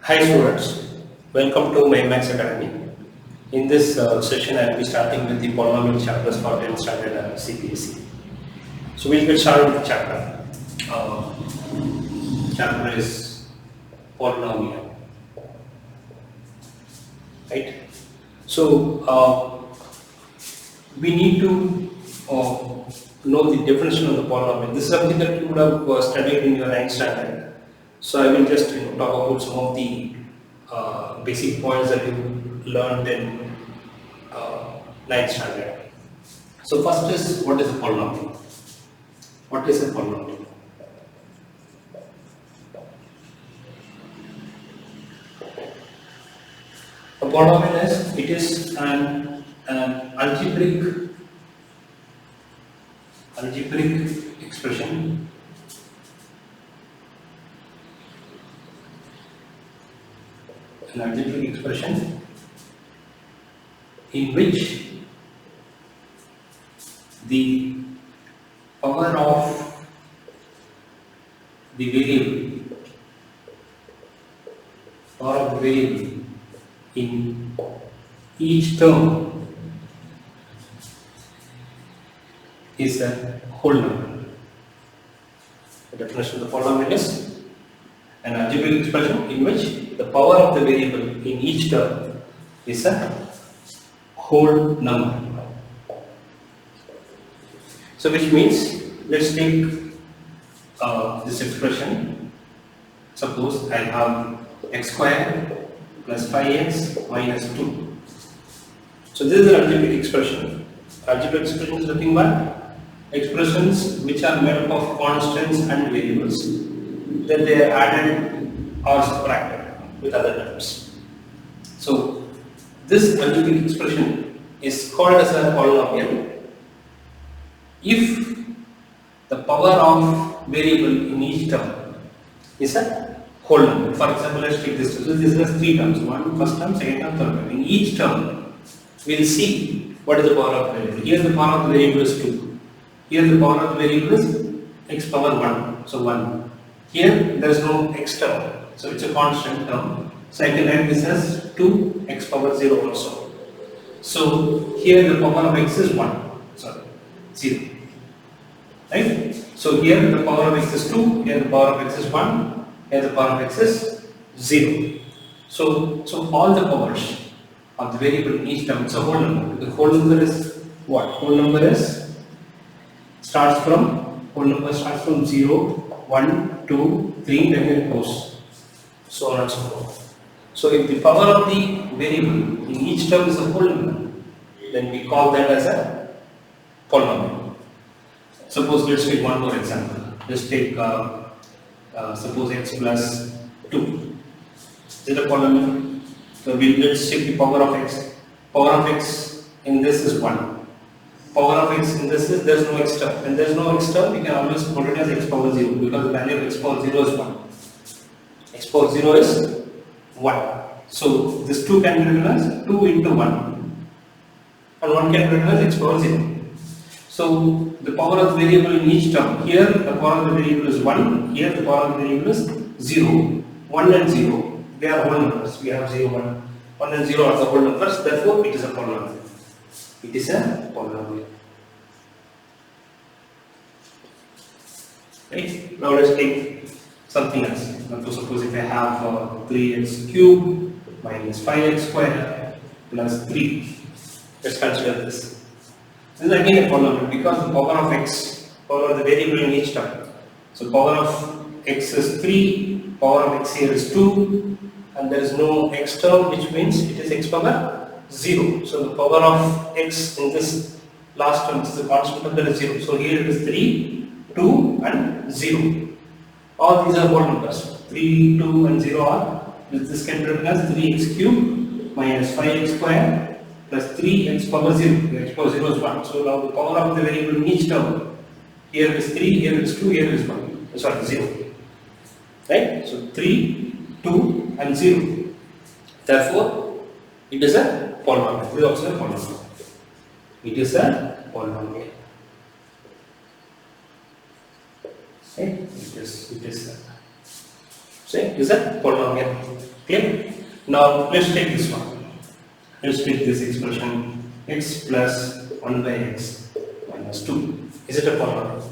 Hi students, welcome to my Max Academy. In this session I will be starting with the polynomial chapters for 10th standard CBSE. So we'll get started with the chapter. Chapter is polynomial. Right? So we need to know the definition of the polynomial. This is something that you would have studied in your 9th standard. So I will just talk about some of the basic points that you learned in 9th standard. So first is, what is a polynomial? What is a polynomial? A polynomial is an algebraic expression in which the power of the variable in each term is a whole number. The definition of the polynomial is an algebraic expression in which the power of the variable in each term is a whole number. So which means, let's take this expression. Suppose I have x squared plus 5x minus 2. So this is an algebraic expression. Algebraic expression is nothing but expressions which are made up of constants and variables, then they are added or subtracted with other terms. So this algebraic expression is called as a polynomial if the power of variable in each term is a whole number. For example, let's take this. So this has three terms: first term, second term, third term. In each term, we will see what is the power of the variable. Here the power of the variable is 2. Here the power of the variable is x power 1. So 1. Here there is no x term, so it's a constant term. So I can write this as 2x power 0 also. So here the power of x is 0. Right? So here the power of x is 2, here the power of x is 1, here the power of x is 0. So all the powers of the variable in each term is a whole number. The whole number is what? Whole number starts from 0, 1, 2, 3, then it goes so on and so forth. So if the power of the variable in each term is a whole number, then we call that as a polynomial. Suppose let's take one more example. Let's take suppose x plus 2. Is it a polynomial? So let's take the power of x. Power of x in this is 1. Power of x in this is, there is no x term. When there is no x term, we can always put it as x power 0 because the value of x power 0 is 1. X power 0 is 1. So this 2 can be written as 2 into 1 and 1 can be written as x power 0. So the power of the variable in each term, here the power of the variable is 1, here the power of the variable is 0. 1 and 0, they are whole numbers. We have 0, 1. 1 and 0 are the whole numbers, therefore it is a polynomial. It is a polynomial. Right? Now let's take something else. Now suppose if I have 3x cubed minus 5x squared plus 3. Let's consider this. This is again a polynomial because the power of x, power of the variable in each term. So power of x is 3, power of x here is 2, and there is no x term, which means it is x power 0. So the power of x in this last term is a constant term, that is 0. So here it is 3, 2 and 0. All these are whole numbers. 3, 2 and 0 are, this can be written as 3x cubed minus 5x squared plus 3x power 0. X power 0 is 1. So now the power of the variable in each term, here is 3, here is 2, here is 1. Sorry, 0. Right? So 3, 2 and 0. Therefore, it is a polynomial. It is also a polynomial. It is a polynomial. It is a polynomial. Clear? Now let's take this one. Let's take this expression x plus 1 by x minus 2. Is it a polynomial?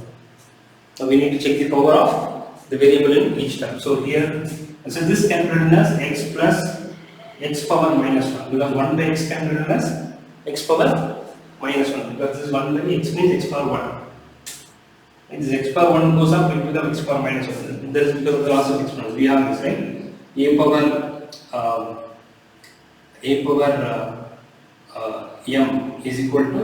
Now we need to check the power of the variable in each term. So here, so this can be written as x plus x power minus 1, because 1 by x can be written as x power minus 1, because this 1 by x means x power 1. And this x power 1 goes up, it becomes x power minus 1. That is because of the loss of exponents. We have this, right? A power m is equal to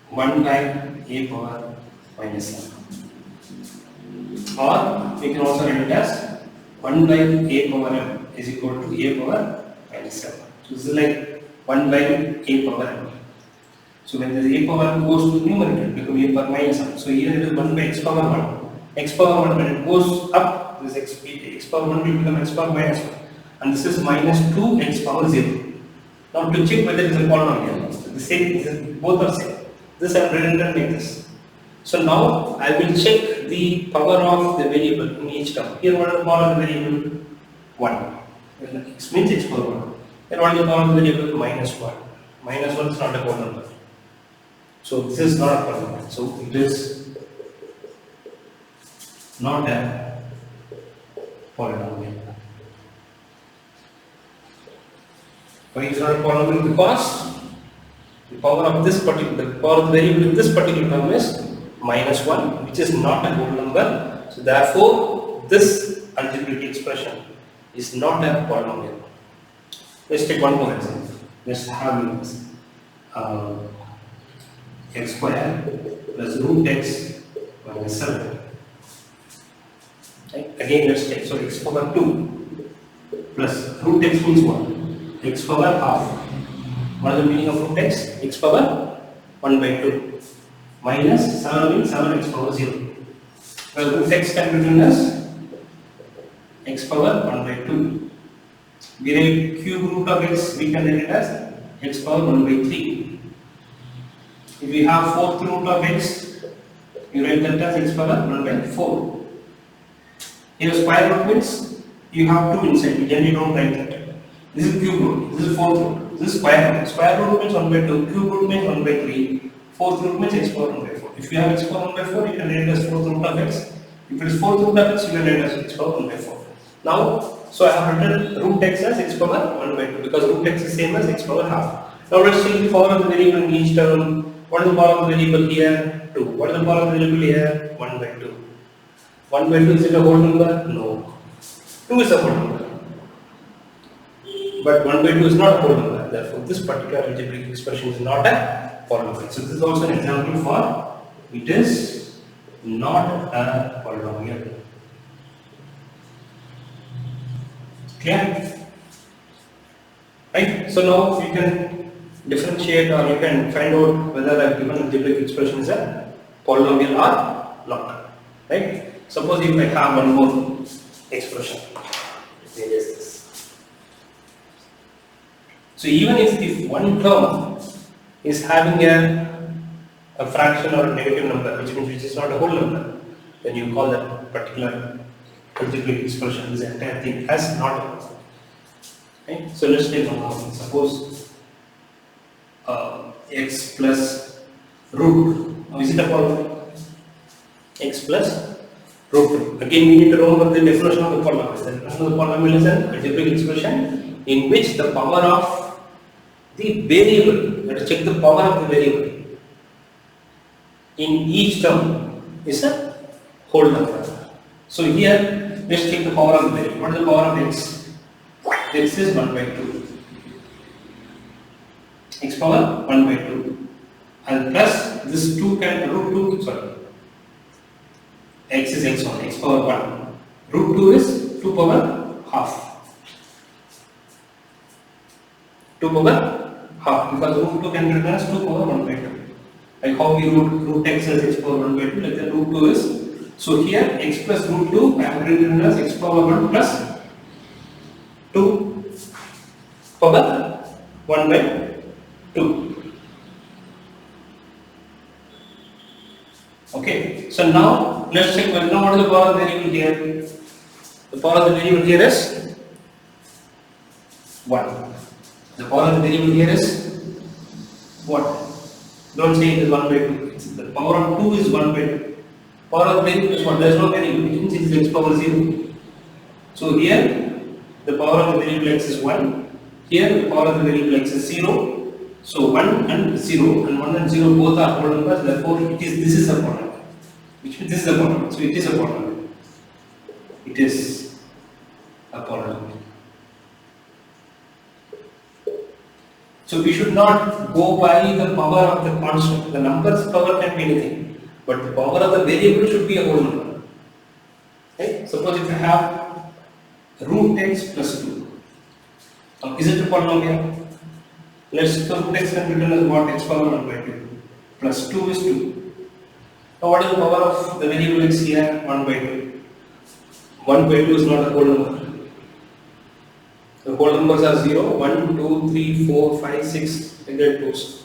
1 by a power minus m. Or we can also write it as 1 by a power m is equal to a power minus m. So this is like 1 by a power m. So when this a power m goes to the numerator, it becomes a power minus m. So here it is 1 by x power 1. X power 1, when it goes up, this x power 1 will become x power minus 1. And this is minus 2 x power 0. Now to check whether it is a polynomial, the same, both are same. This I have written like this. So now I will check the power of the variable in each term. Here what is the power of the variable? 1. X means x power 1. Here what is the power of the variable? Minus 1. Minus 1 is not a whole number. So this is not a polynomial. So it is not a polynomial. Why is it not a polynomial? Because the power of this particular, the power of the variable in this particular term is minus 1, which is not a whole number. So therefore, this algebraic expression is not a polynomial. Let's take one more example. Let's have this x square plus root x minus 7. Right? Again, let's take, so x power 2 plus root x means what? X power half. What is the meaning of root x? X power 1 by 2 minus 7 means 7x power 0. Well, root x can be written as x power 1 by 2. We write cube root of x, we can write it as x power 1 by 3. If we have fourth root of x, you write that as x power 1 by 4. Here square root means you have 2 inside, you generally don't write that. This is cube root, this is fourth root, this is square root. Square root means 1 by 2, cube root means 1 by 3, fourth root means x power 1 by 4. If you have x power 1 by 4, you can write it as fourth root of x. If it is fourth root of x, you can write it as x power 1 by 4. Now, so I have written root x as x power 1 by 2 because root x is same as x power half. Now let's see the power of the variable in each term. What is the power of the variable here? 2. What is the power of the variable here? 1 by 2. 1 by 2 is it a whole number? No. 2 is a whole number. But 1 by 2 is not a whole number. Therefore, this particular algebraic expression is not a polynomial. So this is also an example for it is not a polynomial. Clear? Right? So now you can differentiate or you can find out whether a given algebraic expression is a polynomial or not. Right? Suppose if I have one more expression. So even if one term is having a fraction or a negative number, which means which is not a whole number, then you call that particular algebraic expression, this entire thing as not a polynomial. Okay? So let's take one more. Suppose x plus root. Now is it a polynomial? X plus root 2. Again, we need to remember the definition of the polynomial. The definition of the polynomial is an algebraic expression in which the power of the variable, let us check the power of the variable in each term is a whole number. So here, let's take the power of the variable. What is the power of x? X is 1 by 2. X power 1 by 2. And plus this 2 can root 2, sorry. X is x1, x power 1. Root 2 is 2 power half. 2 power half, because root 2 can be written as 2 power 1 by 2. Like how we root x as x power 1 by 2, like that root 2 is. So here x plus root 2 I have written as x power 1 plus 2 power 1 by 2. Okay, so now let's check what is the power of the variable here. The power of the variable here is 1. The power of the variable here is what? Don't say it is 1 by 2. The power of 2 is 1 by 2. Power of the variable is what? There is no variable, which means it is x power 0. So here the power of the variable x is 1. Here the power of the variable x is 0. So 1 and 0 and 1 and 0 both are whole numbers, therefore this is a polynomial. Which means this is a polynomial. So it is a polynomial. It is a polynomial. So we should not go by the power of the constant. The number's power can be anything, but the power of the variable should be a whole number. Okay? Suppose if I have root x plus 2. Is it a polynomial? Let's root x can be written as what? X power 1 by 2 plus 2 is 2. Now what is the power of the variable x here? 1 by 2. 1 by 2 is not a whole number. The whole numbers are 0, 1, 2, 3, 4, 5, 6, like that goes.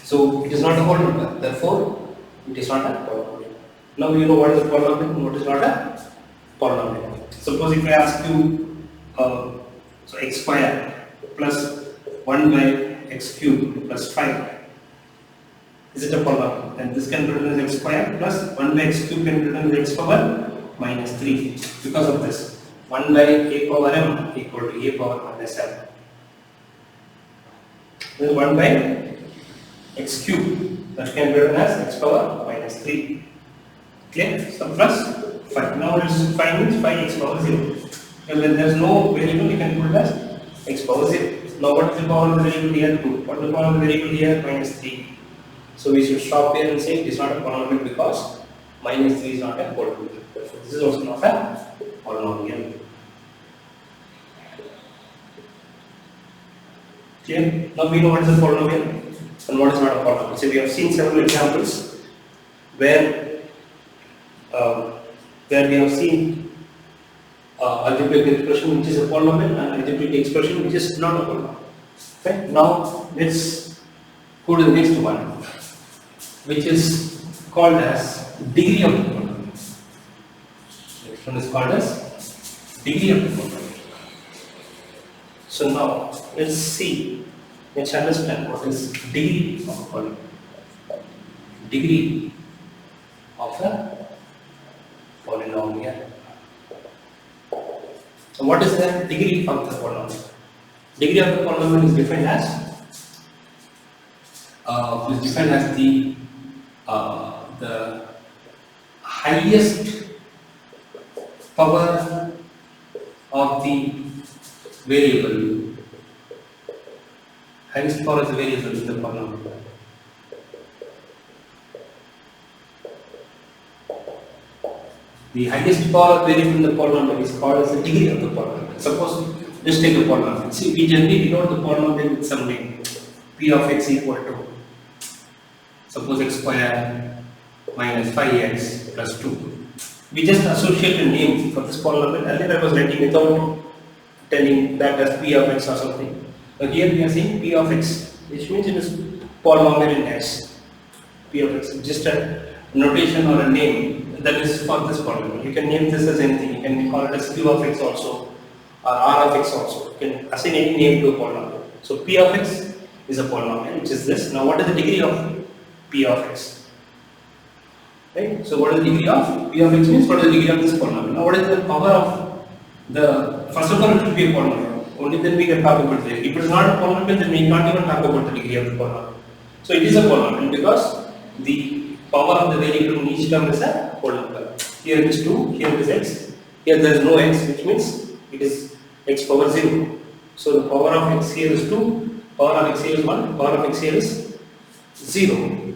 So it is not a whole number, therefore it is not a polynomial. Now you know what is a polynomial and what is not a polynomial. Suppose if I ask you, so x square plus 1 by x cube plus 5, is it a polynomial? And this can be written as x square plus 1 by x cube can be written as x power minus 3 because of this. 1 by a power m equal to a power minus m. Then 1 by x cube, that can be written as x power minus 3. Clear? So plus 5. Now let's find means 5x power 0. Because when there is no variable, we can put it as x power 0. Now what is the power of the variable here? 2. What is the power of the variable here? Minus 3. So we should stop here and say it is not a polynomial because minus 3 is not a whole number. Therefore this is also not a polynomial. Clear? Now we know what is a polynomial and what is not a polynomial. So we have seen several examples where we have seen algebraic expression which is a polynomial and algebraic expression which is not a polynomial. Okay? Now let's go to the next one, which is called as degree of the polynomial. Next one is called as degree of the polynomial. So now let's understand what is degree of a polynomial. Degree of a polynomial. So what is the degree of the polynomial? Degree of the polynomial is defined as the highest power of the variable. Highest power of the variable in the polynomial. The highest power of variable in the polynomial is called as the degree of the polynomial. Suppose, let's take a polynomial. See, we generally denote the polynomial with some name. P of x equal to, suppose x square minus 5x plus 2. We just associate a name for this polynomial. Earlier I was writing without telling that as P of x or something. But here we are saying P of x, which means it is polynomial in S. P of x, just a notation or a name that is for this polynomial. You can name this as anything. You can call it as Q of x also or R of x also. You can assign any name to a polynomial. So P of x is a polynomial, which is this. Now what is the degree of P of x? Right? So what is the degree of P of x means what is the degree of this polynomial? Now what is the power of the, first of all it should be a polynomial. Only then we can talk about the, if it is not a polynomial then we can't even talk about the degree of the polynomial. So it is a polynomial because the power of the variable in each term is a whole number. Here it is 2, here it is x, here there is no x, which means it is x power 0. So the power of x here is 2, power of x here is 1, power of x here is 0.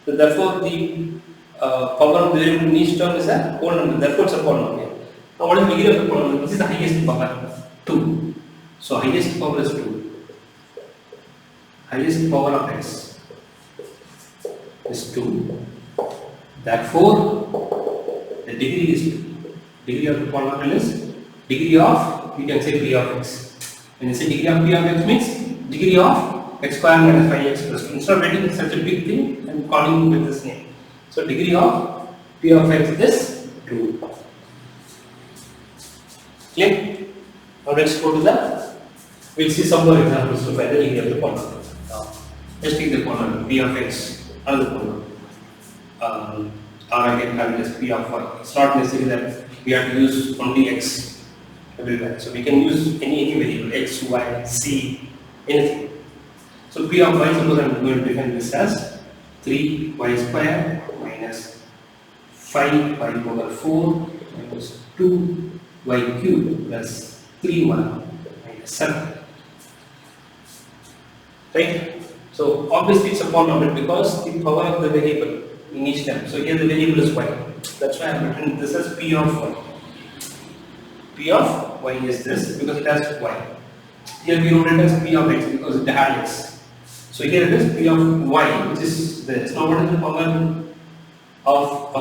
So therefore the power of the variable in each term is a whole number, therefore it's a polynomial. Now what is the degree of the polynomial? This is the highest power, 2. So highest power is 2. Highest power of x is 2. Therefore, the degree is 2. Degree of the polynomial is degree of, you can say P of x. When you say degree of P of x means degree of x square minus 5x plus 2. Instead of writing such a big thing, I am calling with this name. So degree of P of x is 2. Clear? Now let's go to the, we'll see some more examples to find the degree of the polynomial. Now, let's take the polynomial p of x, another polynomial. Or I can have it as p of y. It's not necessary that we have to use only x everywhere. So we can use any variable, x, y, c, anything. So p of y, suppose I am going to define this as 3y square minus 5y over 4 minus 2y cube plus 3y minus 7. Right? So obviously it's a polynomial because the power of the variable in each term. So here the variable is y. That's why I have written this as p of y. P of y is this because it has y. Here we wrote it as p of x because it had x. So here it is p of y, which is this. Now what is the power of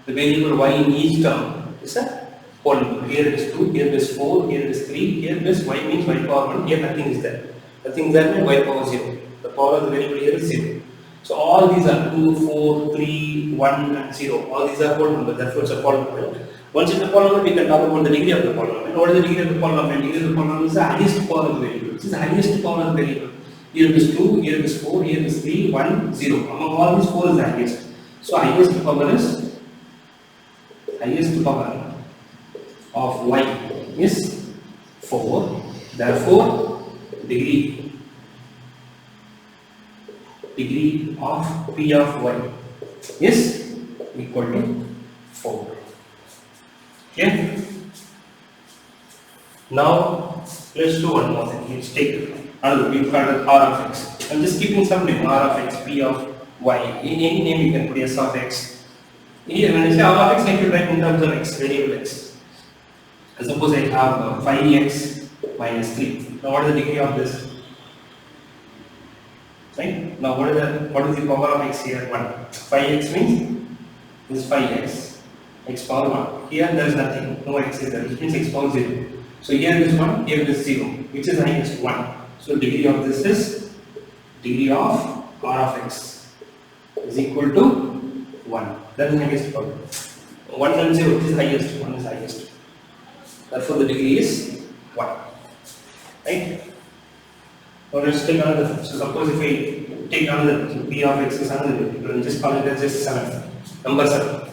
the variable y in each term? It's a polynomial. Here it is 2, here it is 4, here it is 3, here it is y means y power 1, here nothing is there. Nothing is there means y power 0. The power of the variable here is 0. So all these are 2, 4, 3, 1 and 0. All these are whole numbers, therefore it's a polynomial. Once it's a polynomial, we can talk about the degree of the polynomial. What is the degree of the polynomial? Degree of the polynomial is the highest power of the variable. This is the highest power of the variable. Here it is 2, here it is 4, here it is 3, 1, 0. Among all these 4 is the highest. So highest power of y is 4. Therefore, degree of p of y is equal to 4. Okay. Now let's do one more thing. Let's take another. We've got r of x. I'm just keeping some name, r of x, p of y. In any name you can put s of x. Here when I say r of x, I can write in terms of x, variable x. Suppose I have 5x minus 3. Now what is the degree of this? Right? Now what is the power of x here? 1. 5x means this is 5x. X power 1. Here there is nothing. No x is there. Which means x power 0. So here it is 1, here it is 0. Which is highest? 1. So degree of this is degree of r of x is equal to 1. That is highest power. 1 and 0 is highest. 1 is highest. Therefore the degree is 1. Right? Now let's take another. So suppose if I take another, so p of x is another, you can just call it as just 7. Number 7.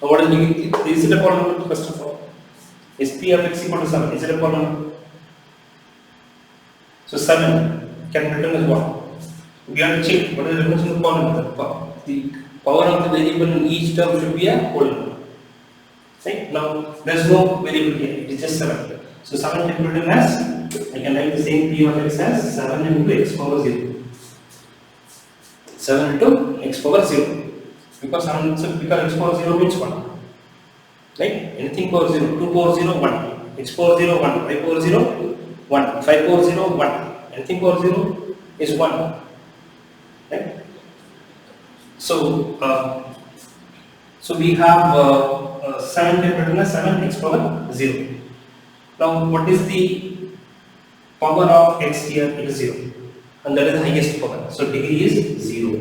Now what is the degree? Is it a polynomial first of all? Is p of x equal to 7? Is it a polynomial? So 7 can be written as what? We have to check what is the difference in the polynomial. The power of the variable in each term should be a polynomial. Right? Now there is no variable here, it is just 7. So 7 can be written as, I can write the same p of x as 7 into x power 0. 7 into x power 0. Because x power 0 means 1. Right? Anything power 0, 2 power 0, 1. X power 0, 1. 5 power 0, 1. 5 power 0, 1. Anything power 0 is 1. Right? So we have 7 can be written as 7 x power 0. Now what is the power of x here? It is 0. And that is the highest power. So degree is 0.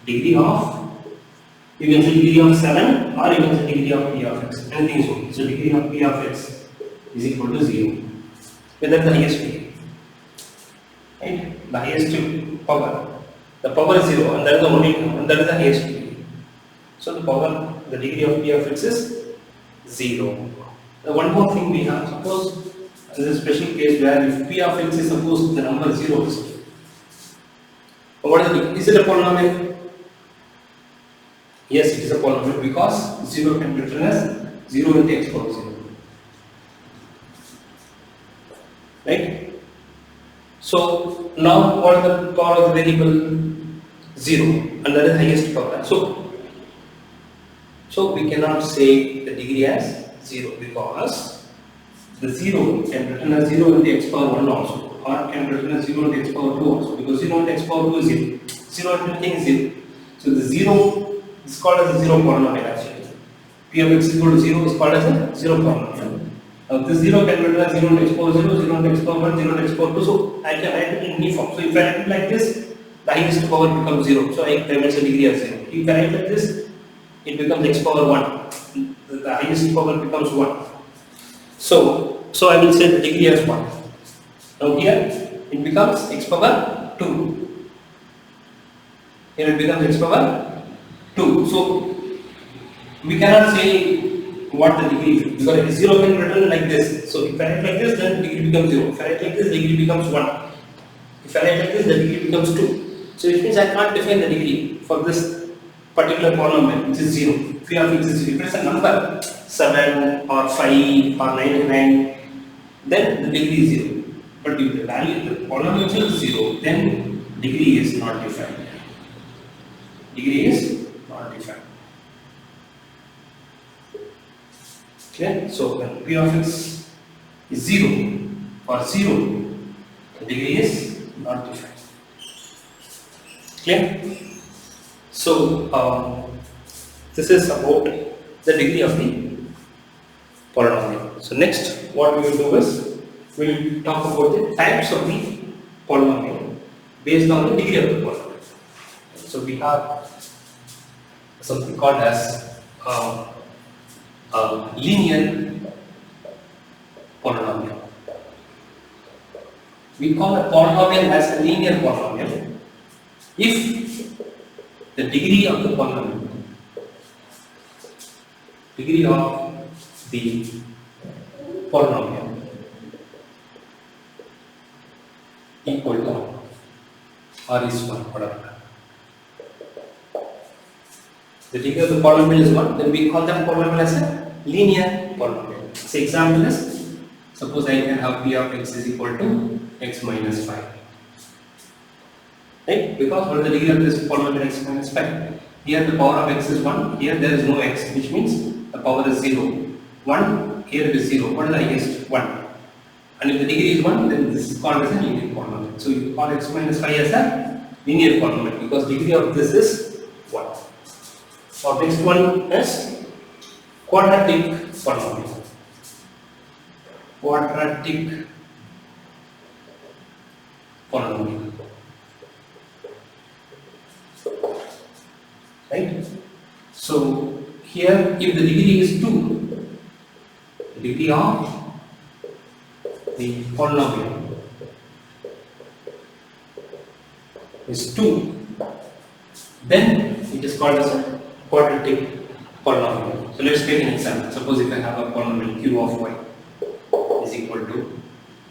Degree of, you can say degree of 7 or you can say degree of p of x. Anything is okay. So degree of p of x is equal to 0. So that is the highest degree. Right? The highest power. The power is 0 and that is the only term and that is the highest degree. So the power, the degree of p of x is 0. The one more thing we have, suppose there is a special case where if p of x is suppose the number 0 is. What is the degree? Is it a polynomial? Yes, it is a polynomial because 0 can be written as 0 into x power 0. Right? So now what is the power of the variable? 0 and that is highest power. So we cannot say the degree as 0 because the 0 can be written as 0 into x power 1 also, or can be written as 0 into x power 2 also, because 0 into x power 2 is 0. 0 into anything is 0. So the 0 is called as a 0 polynomial actually. P of x is equal to 0 is called as a 0 polynomial. Now this 0 can be written as 0 into x power 0, 0 into x power 1, 0 into x power 2. So I can write it in any form. So if I write it like this, the highest power becomes 0. So I can mention degree as 0. If I write like this, it becomes x power 1. The highest power becomes 1. So I will say the degree as 1. Now here it becomes x power 2. Here it becomes x power 2. So we cannot say what the degree is because it is 0 can be written like this. So if I write like this, then degree becomes 0. If I write like this, the degree becomes 1. If I write like this, the degree becomes 2. So it means I can't define the degree for this particular polynomial which is 0. If you have x is 0, if it is a number 7 or 5 or 99, then the degree is 0. But if the value, the polynomial is 0, then degree is not defined. Degree is not defined. Okay, so when p of x is 0 for 0, the degree is not defined. Clear? So this is about the degree of the polynomial. So next, what we will do is we will talk about the types of the polynomial based on the degree of the polynomial. So we have something called as linear polynomial. We call a polynomial as a linear polynomial if the degree of the polynomial, equal to or is 1, whatever. The degree of the polynomial is 1, then we call that polynomial as a linear polynomial. So example is, suppose I can have p of x is equal to x minus 5. Right? Because what is the degree of this polynomial x minus 5? Here the power of x is 1, here there is no x, which means the power is 0. 1, here it is 0. What is the highest? 1. And if the degree is 1, then this is called as a linear polynomial. So you call x minus 5 as a linear polynomial because degree of this is 1. So next one is quadratic polynomial. Quadratic polynomial. Right? So here if the degree is 2, the degree of the polynomial is 2, then it is called as a quadratic polynomial. So let's take an example. Suppose if I have a polynomial q of y is equal to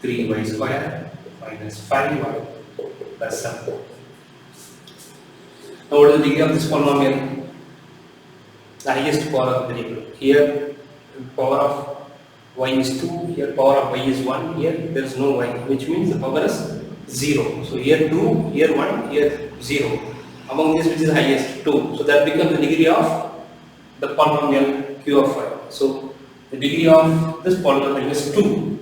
3y square minus 5y plus 7. Now what is the degree of this polynomial? The highest power of the variable. Here power of y is 2, here power of y is 1, here there is no y, which means the power is 0. So here 2, here 1, here 0. Among these which is highest? 2. So that becomes the degree of the polynomial q of y. So the degree of this polynomial is 2.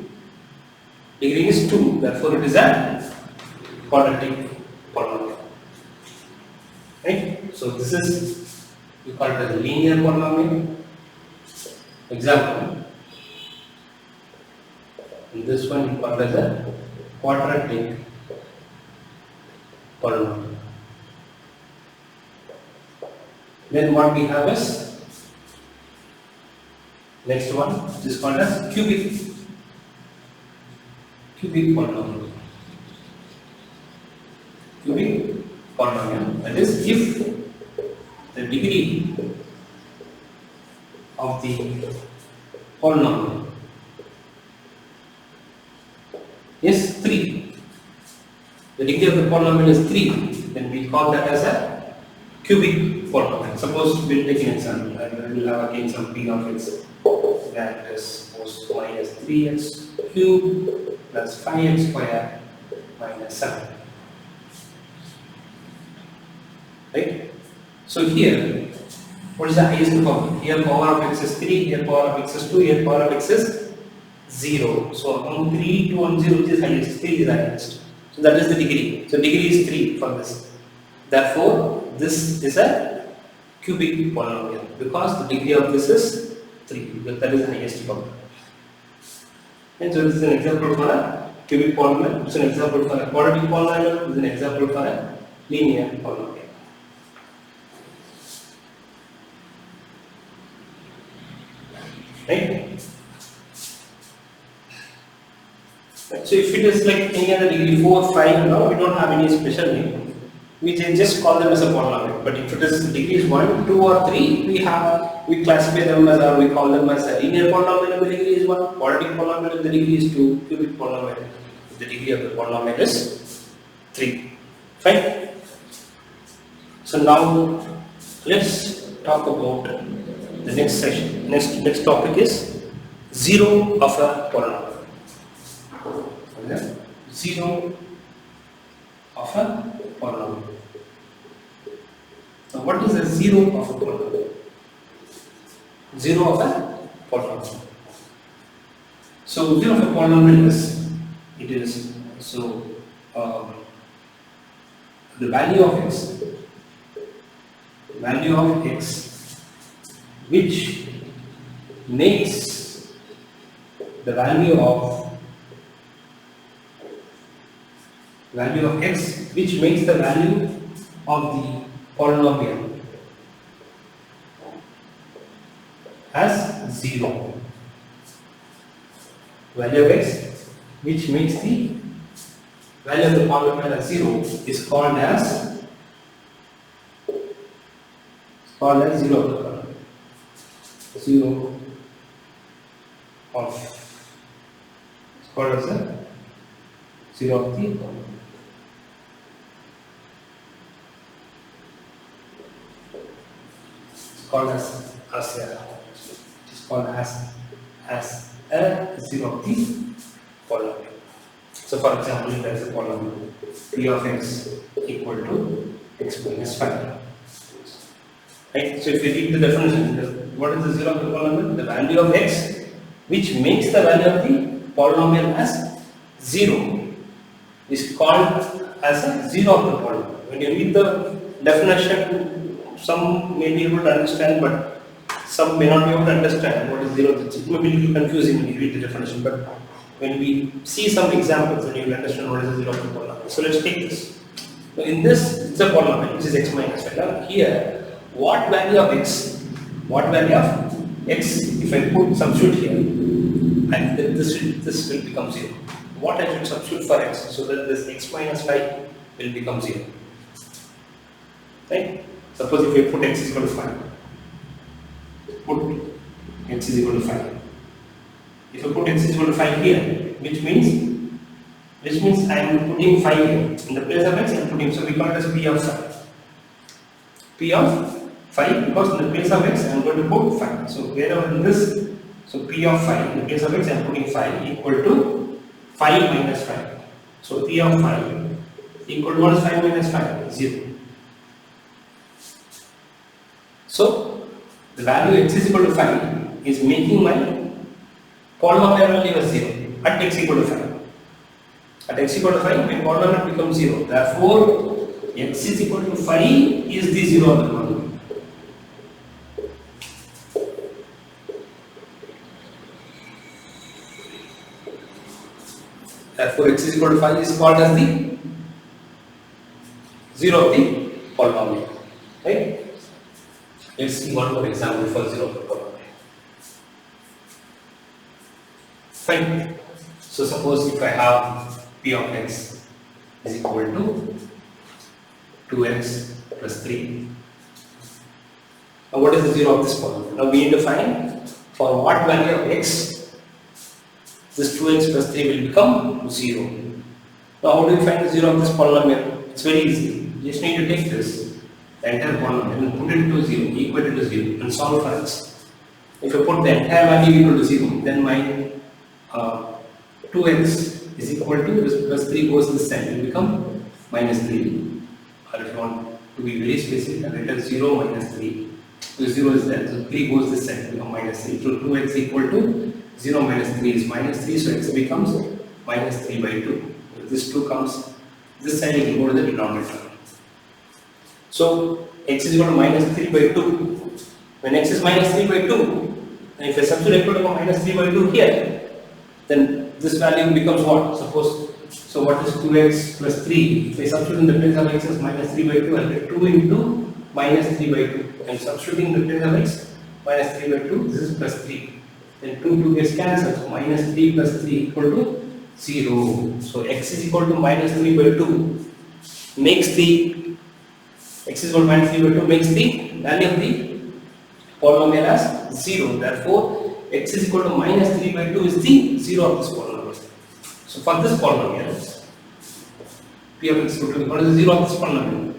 Degree is 2, therefore it is a quadratic polynomial. Right? So this is, we call it as a linear polynomial. Example. And this one we call it as a quadratic polynomial. Then what we have is next one, which is called as cubic polynomial. Cubic polynomial, that is if the degree of the polynomial is 3. The degree of the polynomial is 3, then we call that as a cubic polynomial. Suppose we will take an example and we will have again some p of x that is suppose minus 3x cubed plus 5x square minus 7. Right? So here, what is the highest power? Here power of x is 3, here power of x is 2, here power of x is 0. So among 3, 2 and 0 which is highest? 3 is the highest. So that is the degree. So degree is 3 for this. Therefore, this is a cubic polynomial because the degree of this is 3, because that is the highest power. And so this is an example for a cubic polynomial, this is an example for a quadratic polynomial, this is an example for a linear polynomial. Right? So if it is like any other degree 4, 5, now we don't have any special name. We can just call them as a polynomial. But if it is degrees 1, 2 or 3, we classify them as, or we call them as a linear polynomial if the degree is 1, quadratic polynomial if the degree is 2, cubic polynomial if the degree of the polynomial is 3. Fine. So now let's talk about the next session. Next topic is 0 of a polynomial. 0 of a polynomial. Now what is the 0 of a polynomial? 0 of a polynomial. So 0 of a polynomial is, it is, so the value of x which makes the value of x which makes the value of the polynomial as 0. Value of x which makes the value of the polynomial as 0 is called as 0 of the polynomial. 0 of, it's called as a 0 of the polynomial. Called as it is called as a 0 of the polynomial. So for example, if there is a polynomial p of x equal to x minus 5. Right? So if you read the definition, what is the 0 of the polynomial? The value of x which makes the value of the polynomial as 0 is called as a 0 of the polynomial. When you read the definition, some may be able to understand, but some may not be able to understand what is 0. It may be a little confusing when you read the definition, but when we see some examples, then you will understand what is the 0 of the polynomial. So let's take this. So in this, it's a polynomial, which is x minus 5. Now here, what value of x, if I put substitute here, and then this will become 0. What I should substitute for x, so that this x minus 5 will become 0. Right? Suppose if I put x is equal to 5, put x is equal to 5. If I put x is equal to 5 here, which means I am putting 5 here. In the place of x, I am putting, so we call it as p of 5. P of 5, because in the place of x, I am going to put 5. So wherever in this, so p of 5, in the place of x, I am putting 5 equal to 5 minus 5. So p of 5 equal to what is 5 minus 5? 0. So the value x is equal to 5 is making my polynomial value as 0 at x equal to 5. At x equal to 5, my polynomial becomes 0. Therefore, x is equal to 5 is the 0 of the polynomial. Therefore, x is equal to 5 is called as the 0 of the polynomial. Right? Let's see one more example for 0 of the polynomial. Fine. So suppose if I have p of x is equal to 2x plus 3. Now what is the 0 of this polynomial? Now we need to find for what value of x this 2x plus 3 will become 0. Now how do we find the 0 of this polynomial? It's very easy. You just need to take this, the entire polynomial, and put it to 0, equate it to 0 and solve for x. If I put the entire value equal to 0, then my 2x is equal to this plus 3 goes this side, it will become minus 3. Or if you want to be very specific, write as 0 minus 3. So 0 is there, so 3 goes this side, it will become minus 3. So 2x equal to 0 minus 3 is minus 3, so x becomes minus 3 by 2. If this 2 comes this side, it will go to the denominator. So x is equal to minus 3 by 2. When x is minus 3 by 2, and if I substitute equal to minus 3 by 2 here, then this value becomes what? Suppose, so what is 2x plus 3? If I substitute in the place of x as minus 3 by 2, I'll get 2 into minus 3 by 2. And substituting in the place of x minus 3 by 2, this is plus 3. Then 2 gets cancelled, so minus 3 plus 3 equal to 0. So x is equal to minus 3 by 2 makes the x is equal to minus 3 by 2 makes the value of the polynomial as 0. Therefore, x is equal to minus 3 by 2 is the 0 of this polynomial. So for this polynomial, p of x is equal to what is the 0 of this polynomial?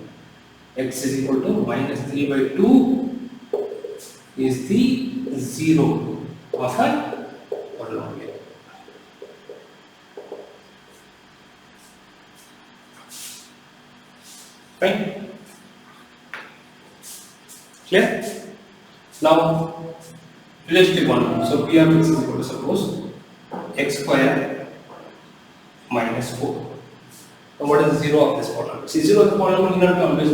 X is equal to minus 3 by 2 is the 0 of a polynomial. Fine? Clear? Now, let's take one. So p of x is equal to suppose x square minus 4. Now, what is the 0 of this polynomial? See, 0 of the polynomial is not always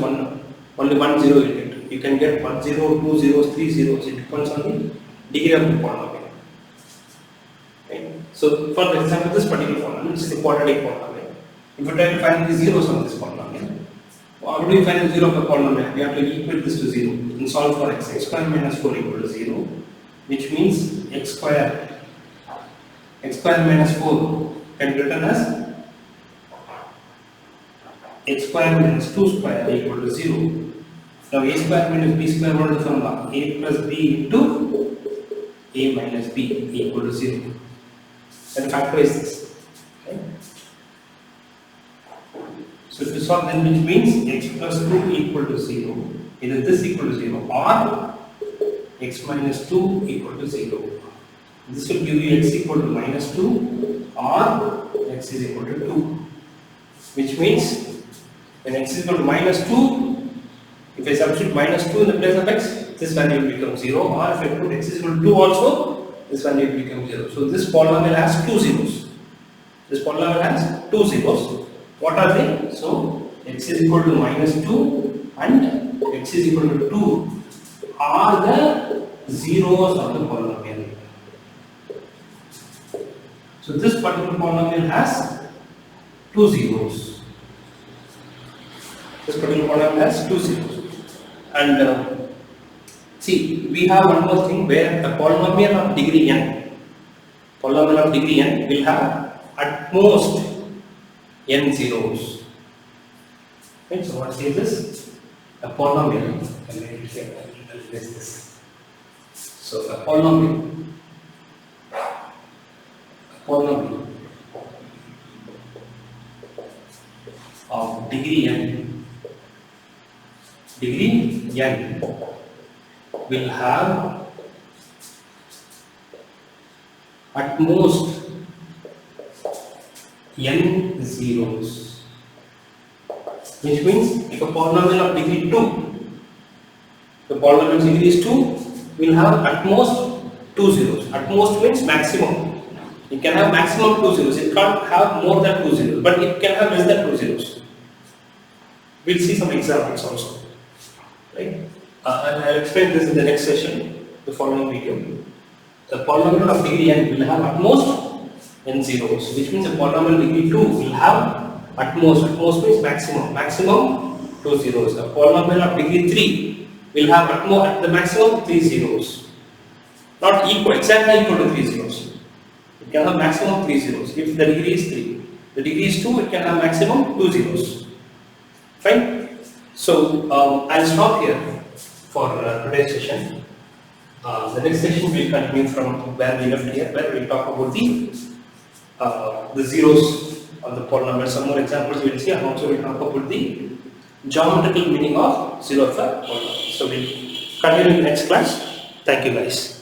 only one 0 you get. You can get 1 0, 2 zeros, 3 zeros. It depends on the degree of the polynomial. Okay? So, for example, this particular polynomial is a quadratic polynomial. If you try to find the zeros of this polynomial, how do you find the 0 of the polynomial? We have to equate this to 0 and solve for x. X square minus 4 equal to 0, which means x square minus 4 can be written as x square minus 2 square equal to 0. Now a square minus b square, what is the formula? A plus b into a minus b equal to 0. Then factorize this. Okay? So to solve then, which means x plus 2 equal to 0, either this equal to 0 or x minus 2 equal to 0. This will give you x equal to minus 2 or x is equal to 2, which means when x is equal to minus 2, if I substitute minus 2 in the place of x, this value will become 0, or if I put x is equal to 2 also, this value will become 0. So this polynomial has two zeros. This polynomial has two zeros. What are they? So x is equal to minus 2 and x is equal to 2 are the zeros of the polynomial. So this particular polynomial has two zeros. This particular polynomial has two zeros. And see, we have one more thing where a polynomial of degree n will have at most n zeros. Okay, so what says this? A polynomial. So a polynomial of degree n will have at most n zeros, which means if a polynomial of degree 2, the polynomial degree is 2, will have at most 2 zeros. At most means maximum. It can have maximum 2 zeros. It can't have more than 2 zeros, but it can have less than 2 zeros. We'll see some examples also. Right? I'll explain this in the next session, the following video. The polynomial of degree n will have at most n zeros, which means a polynomial degree 2 will have at most means maximum 2 zeros. A polynomial of degree 3 will have at the maximum 3 zeros. Not exactly equal to 3 zeros. It can have maximum 3 zeros if the degree is 3. The degree is 2, it can have maximum 2 zeros. Fine? So I'll stop here for today's session. The next session will continue from where we left here, where we'll talk about the zeros of the polynomial. Some more examples we will see, and also we'll talk about the geometrical meaning of zero of a polynomial. So we'll continue in the next class. Thank you guys.